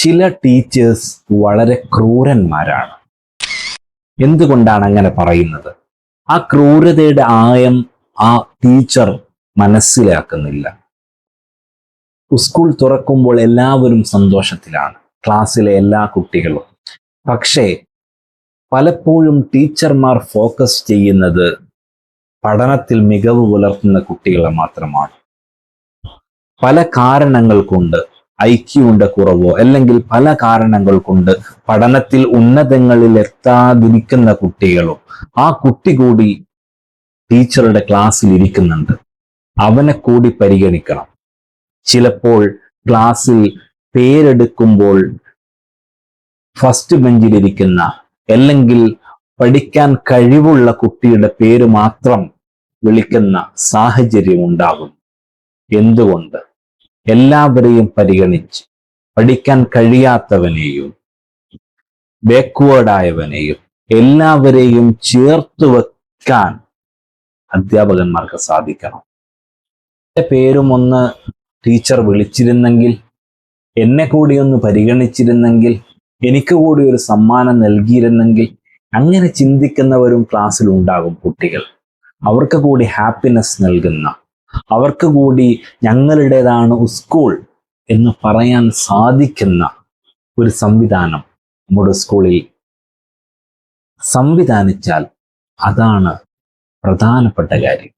ചില ടീച്ചേഴ്സ് വളരെ ക്രൂരന്മാരാണ്. എന്തുകൊണ്ടാണ് അങ്ങനെ പറയുന്നത്? ആ ക്രൂരതയുടെ ആയം ആ ടീച്ചർ മനസ്സിലാക്കുന്നില്ല. സ്കൂൾ തുറക്കുമ്പോൾ എല്ലാവരും സന്തോഷത്തിലാണ്, ക്ലാസ്സിലെ എല്ലാ കുട്ടികളും. പക്ഷേ പലപ്പോഴും ടീച്ചർമാർ ഫോക്കസ് ചെയ്യുന്നത് പഠനത്തിൽ മികവ് പുലർത്തുന്ന കുട്ടികളെ മാത്രമാണ്. പല കാരണങ്ങൾ കൊണ്ട്, ഐക്യുവിന്റെ കുറവോ അല്ലെങ്കിൽ പല കാരണങ്ങൾ കൊണ്ട് പഠനത്തിൽ ഉന്നതങ്ങളിൽ എത്താതിരിക്കുന്ന കുട്ടികളോ, ആ കുട്ടി കൂടി ടീച്ചറുടെ ക്ലാസ്സിൽ ഇരിക്കുന്നുണ്ട്, അവനെ കൂടി പരിഗണിക്കണം. ചിലപ്പോൾ ക്ലാസ്സിൽ പേരെടുക്കുമ്പോൾ ഫസ്റ്റ് ബെഞ്ചിലിരിക്കുന്ന അല്ലെങ്കിൽ പഠിക്കാൻ കഴിവുള്ള കുട്ടിയുടെ പേര് മാത്രം വിളിക്കുന്ന സാഹചര്യം ഉണ്ടാകും. എന്തുകൊണ്ട്? എല്ലാവരെയും പരിഗണിച്ച് പഠിക്കാൻ കഴിയാത്തവനെയും ബാക്ക്വേർഡായവനെയും എല്ലാവരെയും ചേർത്ത് വെക്കാൻ അധ്യാപകന്മാർക്ക് സാധിക്കണം. എൻ്റെ പേരും ഒന്ന് ടീച്ചർ വിളിച്ചിരുന്നെങ്കിൽ, എന്നെ കൂടി ഒന്ന് പരിഗണിച്ചിരുന്നെങ്കിൽ, എനിക്ക് കൂടി ഒരു സമ്മാനം നൽകിയിരുന്നെങ്കിൽ, അങ്ങനെ ചിന്തിക്കുന്നവരും ക്ലാസ്സിൽ ഉണ്ടാകും കുട്ടികൾ. അവർക്ക് കൂടി ഹാപ്പിനെസ് നൽകുന്ന, അവർക്ക് കൂടി ഞങ്ങളുടേതാണ് സ്കൂൾ എന്ന് പറയാൻ സാധിക്കുന്ന ഒരു സംവിധാനം നമ്മുടെ സ്കൂളിൽ സംവിധാനിച്ചാൽ അതാണ് പ്രധാനപ്പെട്ട കാര്യം.